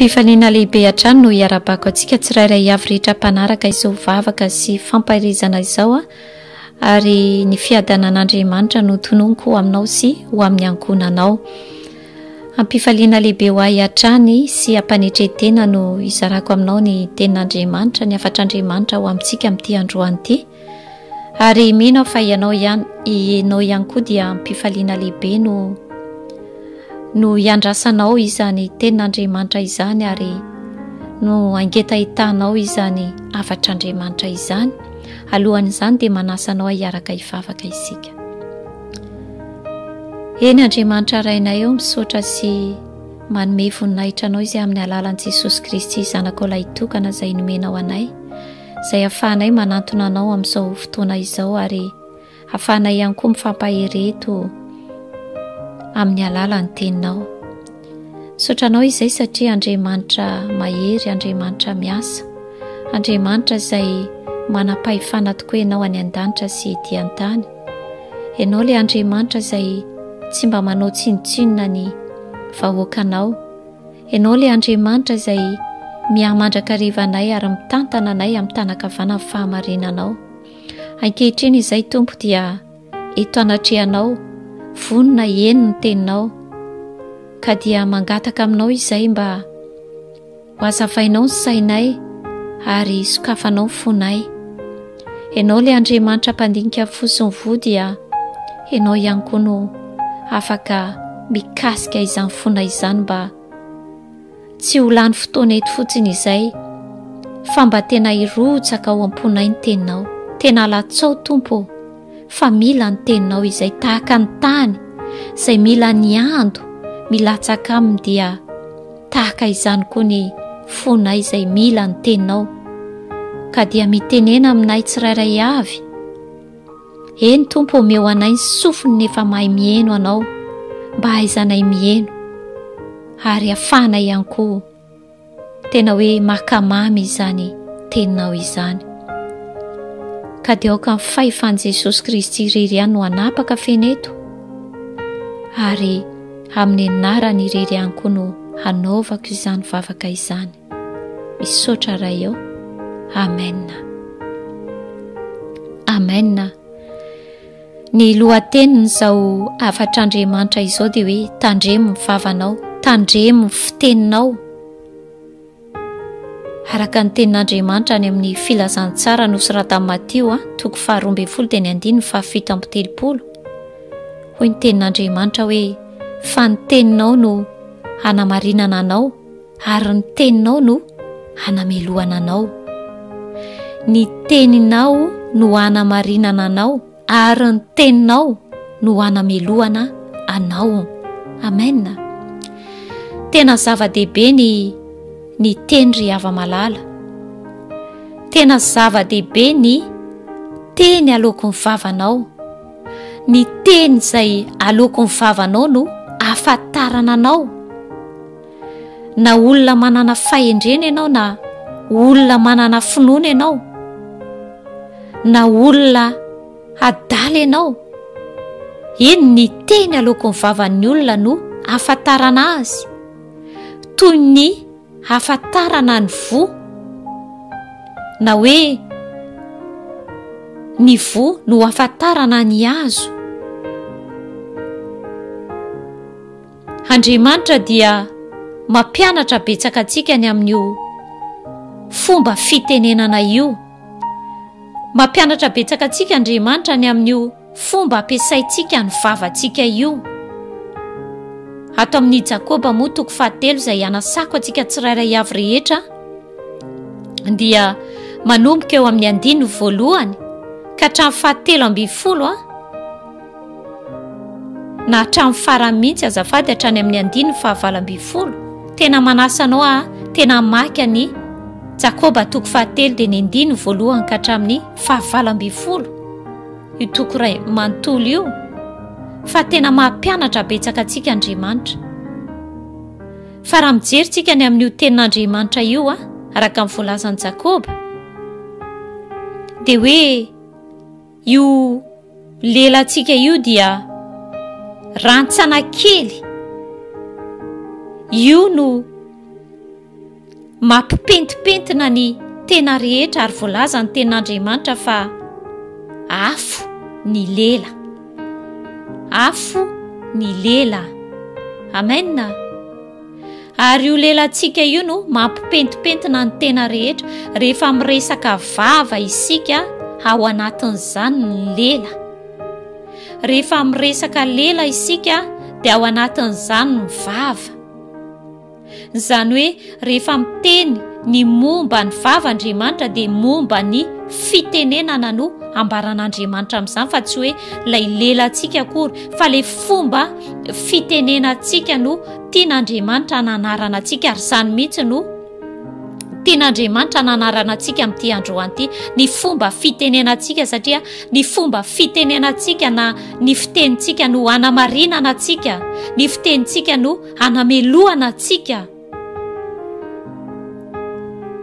Ampifaliana lehibe hatrany no hiarabako antsika tsirairay avy rehetra mpanaraka izao vavaka sy fampahirizana izao ary ny fiadanan'Andriamanitra no tononoko aminao sy ho amin'ny ankonanao. Ampifaliana lehibe ho ahy hatrany sy ampanetretena no izarako aminao ny tenin'Andriamanitra, ny afatr'Andriamanitra ho amintsika amin'ity androany ity. Ary mino fa ianao ihany koa dia ampifaliana lehibe no iandrasanao izany tenin'Andriamanitra izany ary no angeta hitanao izany afatr'Andriamanitra izany. Alohan'izany dia manasanao hiaraka hivavaka isika. Eny Andriamanitra rainay eo misaotra sy manome voninahitra anao izay amin'ny alalan'i Jesosy Kristy zanakao ilay tokana izay nomenao anay, izay ahafahanay manantona anao amin'izao fotoana izao ary ahafahanay ihany koa mifampahereto amin'ny alalan'ny teninao. Misaotranao izay satria Andriamanitra mahery, Andriamanitra miasa, Andriamanitra izay manam-pahefana tokoa ianao any an-danitra sy ety an-tany. Ianao ilay Andriamanitra izay tsy mba manao tsinotsinona ny vahoakanao. Ianao ilay Andriamanitra izay mihamandraka-riva anay ary mitantana anay amin'ny tanakavana amin'ny fahamarinanao. Ankehitriny izay Tompo dia eto anatrehanao, vonona eno ny teninao, ka dia mangataka aminao izay mba ho azavainao ny sainay ary sokafanao ny fonay. Ianao ilay Andriamanitra mpandinika fo sy ny voa dia ianao ihany koa no afaka mikasika izany fonay izany mba tsy ho lany fotoana eto fotsiny izay fa mba tena hirotsaka ao am-ponay ny teninao. Tena latsao Tompo, fa mila ny teninao izay tahaka ny tany, izay mila ny ando, milatsaka aminy dia tahaka izany koa ny fonay izay mila ny teninao. Ka dia mitenena aminay tsirairay avy. Eny Tompo, omeo anay ny sofiny nefa mahay mieno anao, mba haizanay mieno ary ahafahanay ihany koa tena hoe makamamy izany teninao izany. Ka dia aoka amin'ny fahefan'i Jesosy Kristy irery ihany no hanapaka feneto ary amin'ny anarany irery ihany koa no hanaovako izany vavaka izany. Misaotra ray eo. Amen. Amen. Ny lohateniny izao afatr'Andriamanitra izao dia hoe tandremo ny vavanao, tandremo ny fiteninao. Araka ny tenin'Andriamanitra any amin'ny filazantsara nosoratan'i Matio 12:7-7. Hoy ny tenin'Andriamanitra hoe fa ny teninao no hanamarinana anao ary ny teninao no hanamelohana anao. Ny teninao no hanamarinana anao ary ny teninao no hanamelohana anao. Amen. Tena zava-dehibe ny teny ry hava-malala. Tena zava-dehibe ny teny aloako ny vavanao. Ny teny izay aloako ny vavanao no ahafantarana anao. Na olona manana fahendrena ianao, na olona manana finoana ianao, na olona adaly ianao, eny ny teny aloako ny vavan'ny olona no ahafantarana azy, toy ny ahafantarana ny vo, na hoe ny vo no ahafantarana ny hazo. Andriamanitra dia mampianatra betsaka antsika ny amin'io fomba fitenenana io. Mampianatra betsaka antsika Andriamanitra ny amin'io fomba ampiasaintsika ny vavantsika io. Ato amin'ny Jakoba moa 3 izay anasako antsika tsirairay avy rehetra dia manomboka eo amin'ny 9 ka hatramin'ny 7 na hatramin'ny farany mihitsy azafady hatrany amin'ny 9 tena manasanao tena maka ny Jakoba 3 dia ny 9 ka hatramin'ny 9 io toko ray manontolo io, fa tena mampianatra betsaka antsika Andriamanitra. Fa raha mijeritsika ny amin'io tenin'Andriamanitra io araka amin'ny voalazan'i Jakoba dia hoe io lelantsika io dia rantsana kely, io no mampipentipentina ny tena rehetra ary voalaza ny ten'Andriamanitra fa afo ny lela, afo ny lela. Amen. Ary io lelantsika io no mampipentipentina ny tena rehetra rehefa miresaka vava isika ao anatin'izany ny lela. Rehefa miresaka lela isika dia ao anatin'izany ny vava. Izany hoe rehefa miteny ny momba ny vava-Andriamanitra dia momba ny fitenenana no ambaran'Andriamanitra amin'izany, fa tsy hoe ilay lelantsika akory, fa ilay fomba fitenenantsika no tian'Andriamanitra nanarana antsika, ary izany mihitsy no tian'Andriamanitra nanarana antsika amin'ity androany ity, ny fomba fitenenantsika, satria ny fomba fitenenantsika na ny fitenintsika no hanamarinana antsika, ny fitenintsika no hanamelohana antsika.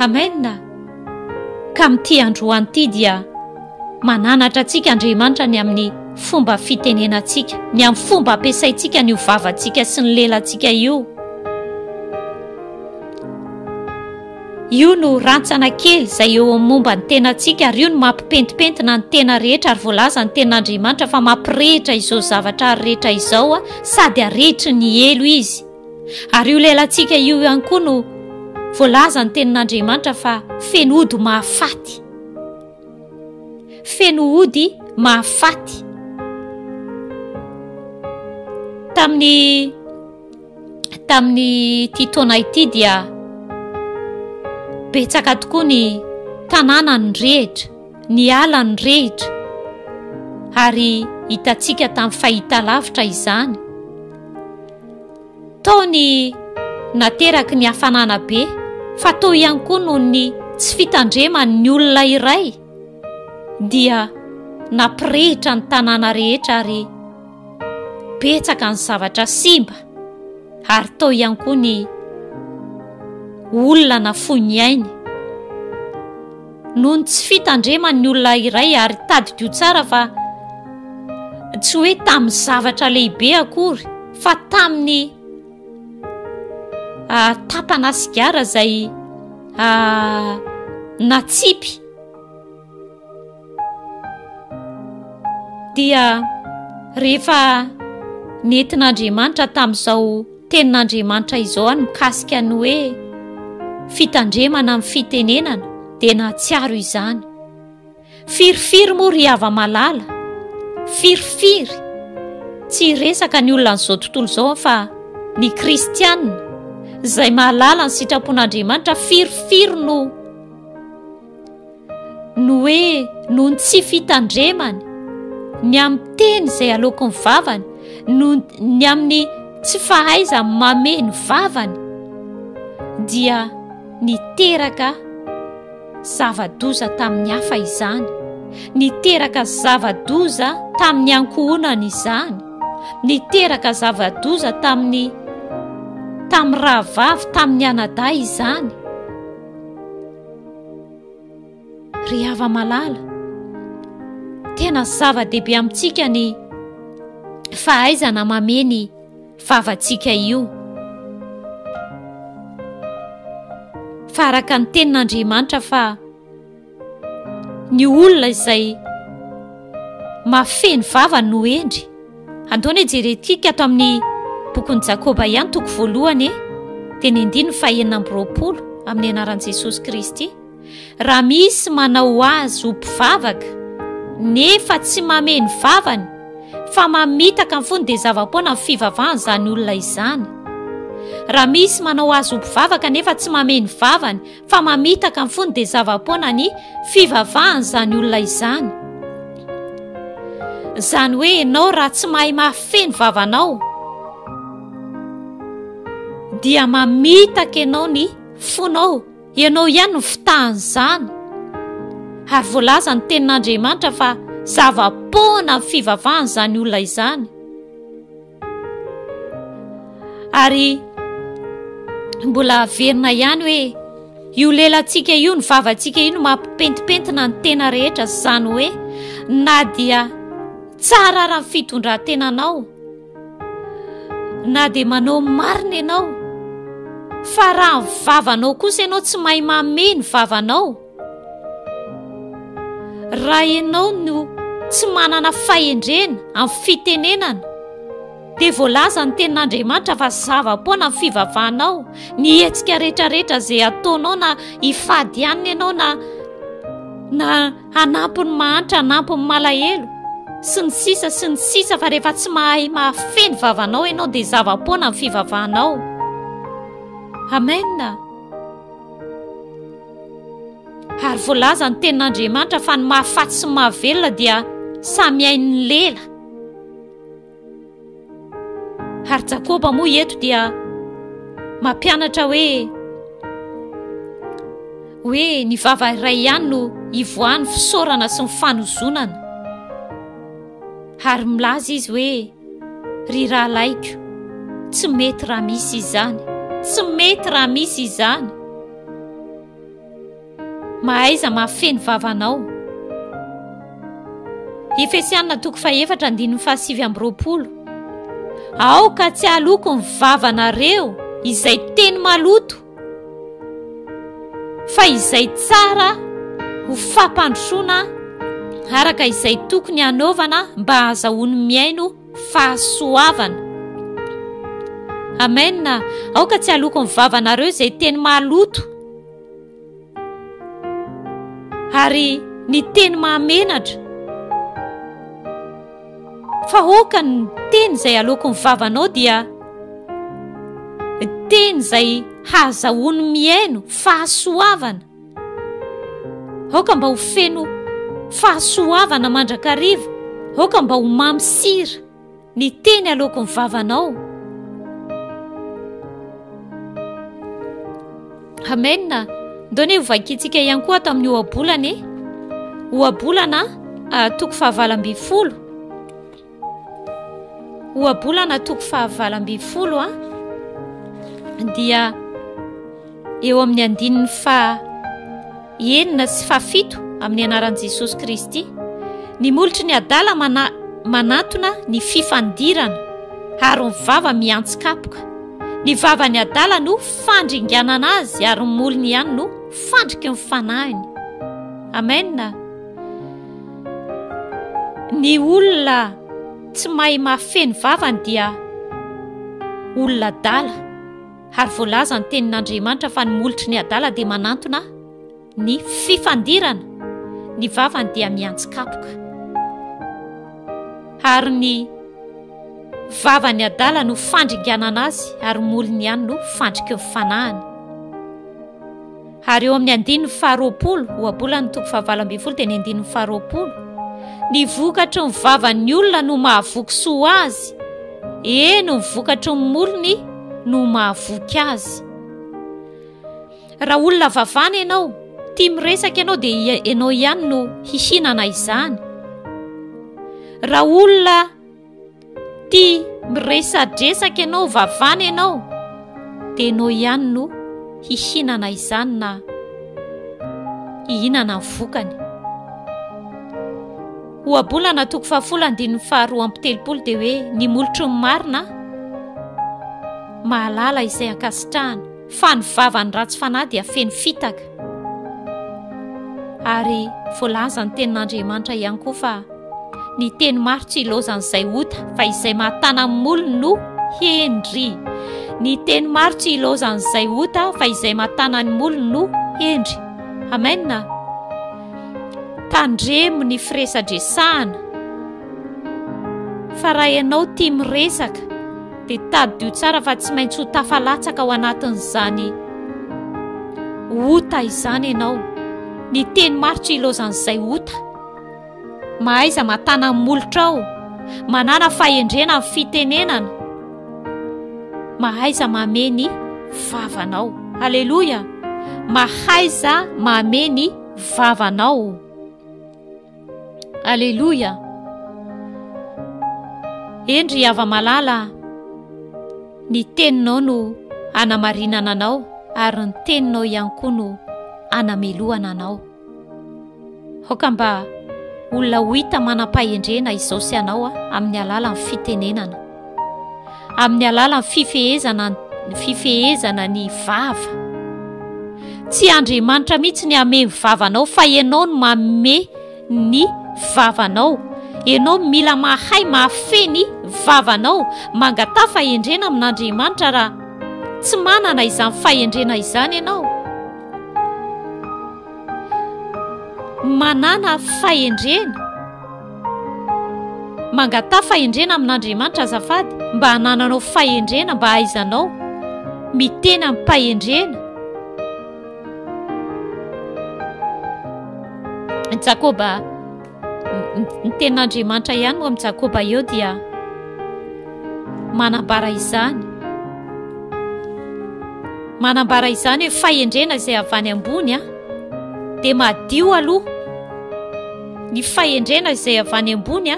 Amen. Ka amin'ity androany ity dia mananatra antsika Andriamanitra ny amin'ny fomba fitenenantsika, ny amin'ny fomba ampiasaintsika ny vavantsika sy ny lelantsika io. Io no rantsana kely izay eo momba ny tenantsika, ary io no mampipentipentina ny tena rehetra, ary voalaza ny ten'Andriamanitra fa mampirehitra izao zavatra rehetra izao, sady arehitry ny elo izy. Ary io lelantsika io ihany koa no voalaza ny tenin'Andriamanitra fa feno ody mahafaty, feno ody mahafaty. Tamin'ny ity taona ity dia betsaka tokoa ny tanàna ny rehitra, ny ala ny rehitra, ary hitantsika tamin'ny fahitalavitra izany. Tao ny nateraky ny hafanana be, fa tao ihany koa noho ny tsy fitandreman'ny olona iray dia nampirehitra ny tanàna rehetra, ary betsaka ny zavatra simba, ary tao ihany koa ny olona nafony ainy noho ny tsy fitandreman'ny olona iray, ary tadidio tsara fa tsy hoe tamin'ny zavatra lehibe akory, fa tamin'ny tapana sigara izay natsipy, dia rehefa nentin'Andriamanitra tamin'izao tenin'Andriamanitra izao any mikasika ny hoe fitandremana amin'ny fitenenana, dia natsiaro izany. Firifiry moa ry hava-malala, firifiry tsy resaka ny olona n'izao tontolo izao, fa ny kristianina izay mahalala ny sitrapon'Andriamanitra, firifiry no hoe noho ny tsy fitandremany, ny amin'ny teny izay aloky ny vavany, ny amin'ny tsy fahaiza mameny vavany, dia niteraka zava-doza tamin'ny hafa izany, niteraka zava-doza tamin'ny ankohonana izany, niteraka zava-doza tamin'ny rahavavy, tamin'ny anadahy izany. Ry hava-malala, tena zava-dehibe amintsika ny fahaizana mameny vavantsika io. Fa araka ny tenin'Andriamanitra fa ny olona izay mafeny vava no endry. Antoany jerentsika ato amin'ny bokon'ny Jakoba ihany toko voalohany, dia ny 9:20 amin'ny anaran'i Jesosy Kristy, raha misy manao azy ho mpivavaka nefa tsy mameny vavany, fa mamitaka ny fony dia zava-poana ny fivavahany izany olona izany. Raha misy manao azy ho mpivavaka nefa tsy mameny vavany, fa mamitaka ny fony dia zava-poana ny fivavahany izany olona izany. Izany hoe ianao raha tsy mahay mafeny vavanao, dia mamitaka ianao ny fonao, ianao ihany no fitahan'izany. Ary voalaza ny tenin'Andriamanitra fa zava-poana ny fivavahany izany olona izany. Ary mbola averina ihany hoe io lelantsika io, ny vavantsika io no mampipentipentina ny tena rehetra, izany hoe na dia tsara raha ny fitondran-tenanao, na dia manao marina ianao, fa raha vavanao kosa ianao tsy mahay mameny vavanao, raha ianao no tsy manana fahendrena amin'ny fitenenana, dia voalaza ny tenin'Andriamanitra fa zava-poana ny fivavahanao, ny hetsika rehetrarehetra izay ataonao, na hifady ihany ianao na hanampy ny mahantra, hanampy ny malahelo sy ny sisa fa rehefa tsy mahay mahafeny vavanao ianao dia zava-poana ny fivavahanao. Amen. Ary voalaza ny tenin'Andriamanitra fa ny mahafaty sy mahavelona dia samy hain'ny lela. Ary Jakoba moa eto dia mampianatra hoe ny vava iray ihany no ivoahany fisaorana sy ny fanozonana. Ary milaza izy hoe ry rahalaiko, tsy mety raha misy izany, tsy mety raha misy izany. Mahaiza mahafeny vavanao. Efesianina 4:7-20. Aoka tsy haloko ny vavanareo izay teny maloto, fa izay tsara ho fampandrosoana araka izay tokony hanaovana mba hahazoana miaino fahasoavana. Amen. Aoka tsy haloko ny vavanareo izay teny maloto, ary ny teny mahamenatra, fa aoka ny teny izay haloko ny vavanao dia teny izay hahazoana miaino fahasoavana. Aoka mba ho feno fahasoavana mandrakariva, aoka mba ho mamy sira ny teny haloko ny vavanao. Amen. Ndone hovakitsika ihany koa ato amin'ny ohabolana 9:20. Ohabolana 9:20 dia eo amin'ny andininy 9 sy 7 amin'ny anaran'i Jesosy Kristy. Ny molotry ny adala manatona ny fifandirana, ary ny vava miantsi-kapoka. Ny vava ny adala no fandringanana azy, ary ny molony ihany no fandriky ny fanahiny. Amen. Ny olona tsy mahay mahafeny vavany dia olona adala. Ary voalaza ny tenin'Andriamanitra fa ny molotry ny adala dia manantona ny fifandirana, ny vavany dia miantsi-kapoka. Ary ny vavany adala no fandringanana azy, ary molony ihany no fandriky ny fanahiny. Ary eo amin'ny andininy 20, ohabolana 9:20 dia ny andininy 20. Ny vokatry ny vavan'ny olona no mahavoky soa azy, eno ny vokatry ny molony no mahavoky azy. Raha olona vavana ianao, tia miresaka ianao dia ianao ihany no hihinana izany. Raha olona tia miresadresaka ianao, vavana ianao, dia ianao ihany no hihinana izany na hihinana ny vokany. Ohabolana 10:12 dia hoe ny molotry ny marina mahalala izay ankasitrahana, fa ny vavany ratsy fanahy dia feno fitaka. Ary voalaza ny tenin'Andriamanitra ihany koa fa ny teny maro tsy ilozan'izay ota, fa izay mahatana amin'ny molony no hendry. Ny teny maro tsy ilozan'izay ota, fa izay mahatana ny molony no hendry. Amen. Tandremo ny firesadresahana, fa raha ianao tia miresaka dia tadio tsara fa tsy maintsy ho tafalatsaka ao anatin'izany ota izany ianao. Ny teny maro tsy ilozan'izay ota. Mahaiza mahatana amin'ny molotra ao, manana fahendrena amin'ny fitenenana, mahaiza mameny vavanao. Aleluia. Mahaiza mameny vavanao. Aleluia. Endry ava-malala, ny teninao no anamarinana anao, ary ny teninao ihany koa no anamelohana anao. Aoka mba olona ho hita manam-pahendrena izao sy anao amin'ny alalan'ny fitenenana, amin'ny alalan'ny fifehezana ny fifehezana ny vava. Tsy Andriamanitra mihitsy ny ame vavanao fa ianao no manome ny vavanao. Ianao mila mahay mahafehy ny vavanao mangatà fahendrena amin'Andriamanitra raha tsy manana izany fahendrena izany ianao. Manana fahendrena, mangatà fahendrena amin'Andriamanitra azafady, mba hanananao fahendrena, mba hahaizanao miteny amin'ny mpahendrena. Jakoba, ny tenin'Andriamanitra ihany moa amin'ny Jakoba eo dia manambara izany. Manambara izany hoe fahendrena izay avy any ambony dia madio aloha. Ny fahendrena izay avy any ambony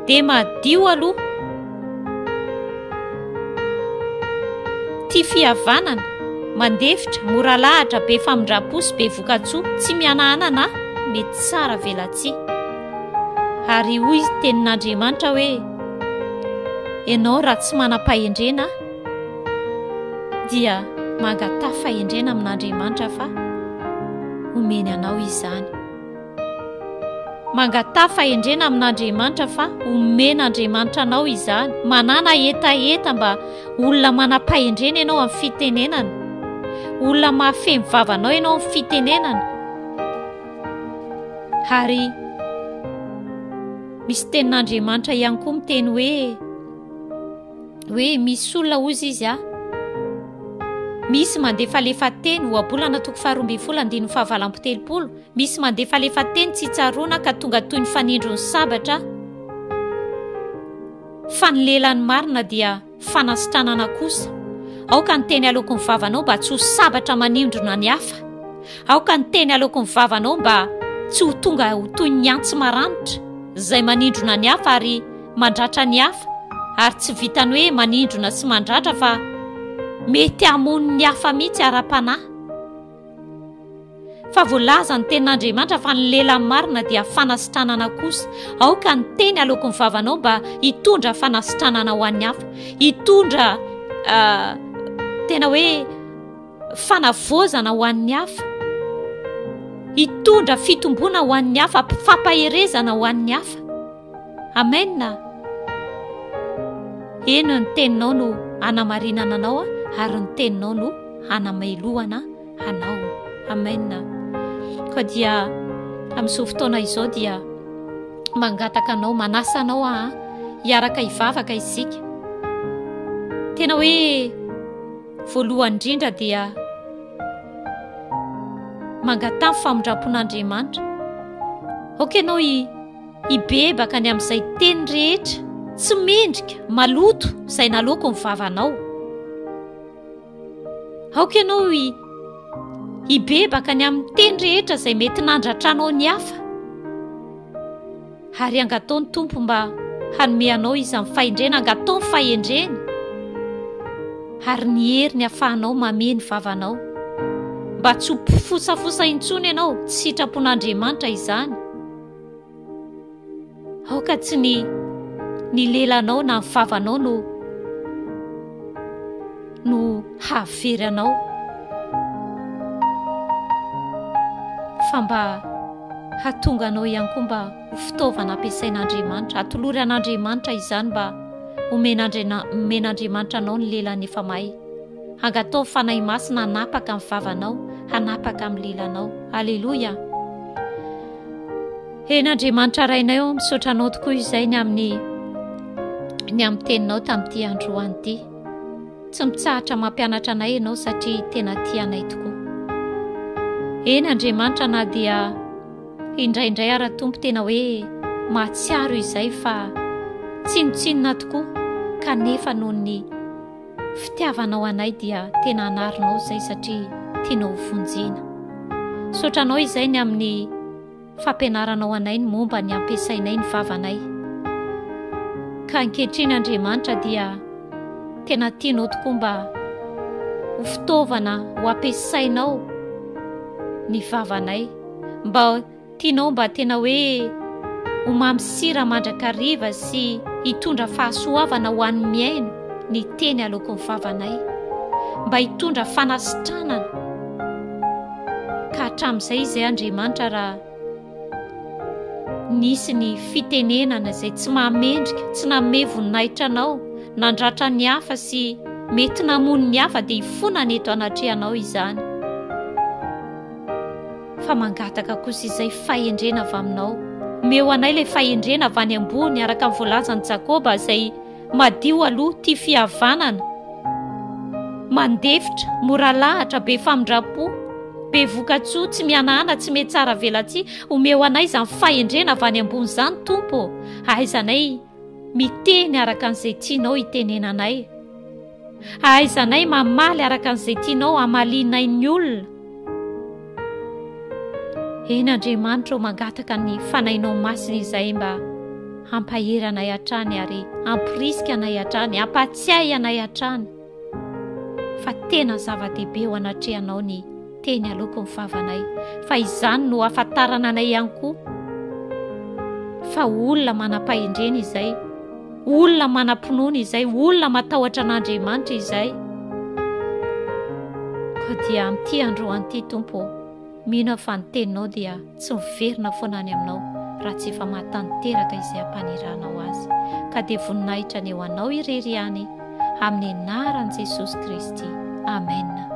dia madio aloha. Tia fihavanana, mandefitra, mora lahatra, be famindram-posy, be voka-tsoa, tsy mihanahana, mety tsara velatsia. Ary hoy tenin'Andriamanitra hoe ianao raha tsy manam-pahendrena dia mangatà fahendrena amin'Andriamanitra fa omeny anao izany. Mangatà fahendrena amin'Andriamanitra fa omen'Andriamanitra anao izany. Manana etaeta mba olona manam-pahendrena ianao amin'ny fitenenana, olona mahafehy vavanao ianao amin'ny fitenenana. Ary misy tenin'Andriamanitra ihany koa miteny hoe misy olona ozy izy misy mandefa lefateny ohabolana 12:7, misy mandefa lefateny tsy tsaroana ka tonga toy ny fanindro ny sabatra, fa ny lelan'ny marina dia fanasitranana kosa. Aoka ny teny aloako ny vavanao mba tsy ho sabatra manindrona ny hafa. Aoka ny teny aloako ny vavanao mba tsy ho tonga ho toy ny antsy maranitra izay manindrona ny hafa ary mandratra ny hafa, ary tsy vitany hoe manindrona sy mandratra fa mety hamono ny hafa mihitsy ara-panahy. Fa voalaza ny tenin'Andriamanitra fa ny lelan'ny marina dia fanasitranana kosa. Aoka ny teny aloako ny vavanao mba hitondra fanasitranana ho an'ny hafa, hitondra tena hoe fanavozana ho an'ny hafa, hitondra fitombona ho an'ny hafa, fampaherezana ho an'ny hafa. Amen. Eno ny teninao no hanamarinana anao ary ny teninao no hanamaelohana anao. Amen. Ka dia amin'izao fotoana izao dia mangataka anao, manasa anao hiaraka hivavaka isika. Tena hoe voalohany indrindra dia mangatà ny famindram-pon'Andriamanitra. Aoka ianao hibebaka ny amin'izay teny rehetra tsy mendrika, maloto izay nalaoko ny vavanao. Aoka ianao hibebaka ny amin'ny teny rehetra izay mety nandratranao ny hafa. Ary angatao ny Tompo mba hanome anao izy amin'ny fahendrena, angatao ny fahendrena ary ny heriny ahafahanao mameno vavanao, mba tsy ho fosafosa intsony ianao, tsy sitrapon'Andriamanitra izany. Aoka tsy ny lelanao na ny vavanao no havery anao, fa mba hatonga anao ihany koa mba ho fitaovana ampiasain'Andriamanitra, atolory an'Andriamanitra izany mba omen'Andriamanitra anao ny lelan'ny efa mahay. Angatao fanahy masina hanapaka amin'ny vavanao, hanapaka amin'ny lelanao. Aleloia. Andriamanitra rainay misaotra anao tokoa izay ny amin'ny teninao tamin'ity androany ity. Tsy mitsahatra mampianatra anay ianao satria tena tianay tokoa. Andriamanitra, na dia indraindray ara-tompo tena hoe mahatsiaro izay fa tsinotsinona tokoa, kanefa noho ny fitiavanao anay dia tena hanarinao izay satria tianao vonjena. Saotranao izay ny amin'ny fampianaranao anay ny momba ny ampiasainay ny vavanay. Ka ankehitriny Andriamanitra dia tena tianao tokoa mba ho fitaovana ho ampiasainao ny vavanay, mba tianao mba tena hoe ho mamsira mandrakariva sy hitondra fahasoavana ho an'ny miaino ny teny aloako ny vavanay. mba hitondra fanasitranana ka hatramin'izay izay Andriamanitra raha nisy ny fitenenana izay tsy mahamendrika, tsy nanome voninahitra anao, nandratra ny hafa sy mety namony ny hafa dia hifonana eto anatrehanao izany. Fa mangataka kosa izay fahendrena avy aminao. Omeo anay ilay fahendrena avy any ambony araka ny voalazan'i Jakoba izay madio aloha tia fihavanana, mandefitra, mora lahatra, be famindrapo, be voka-tsoa, tsy mihanahana, tsy mety tsara velatsia. Omeo anay izany fahendrena avy any ambony izany Tompo. Ahaizanay miteny araka an'izay tianao hitenenanay. Ahaizanay mamaly araka an'izay tianao hamalinay ny olona. Eny Andriamanitra, mangataka ny fanahinao masina izay mba hampahery anay hatrany ary hampirisika anay hatrany, hampatsiahy anay hatrany. Fa tena zava-dehibe ho anatrehanao ny teny aloako ny vavanay, fa izany no ahafantarana anay ihany koa fa olona manam-pahendrena izay, olona manam-pinoana izay, olona matahotra an'Andriamanitra izay. Ka dia amin'ity androany ity Tompo, mino fa ny teninao dia tsy miverina foana any aminao raha tsy efa mahatanteraka izay hampaniranao azy. Ka dia voninahitra ny eo anao irery ihany amin'ny anaran'i Jesosy Kristy. Amen.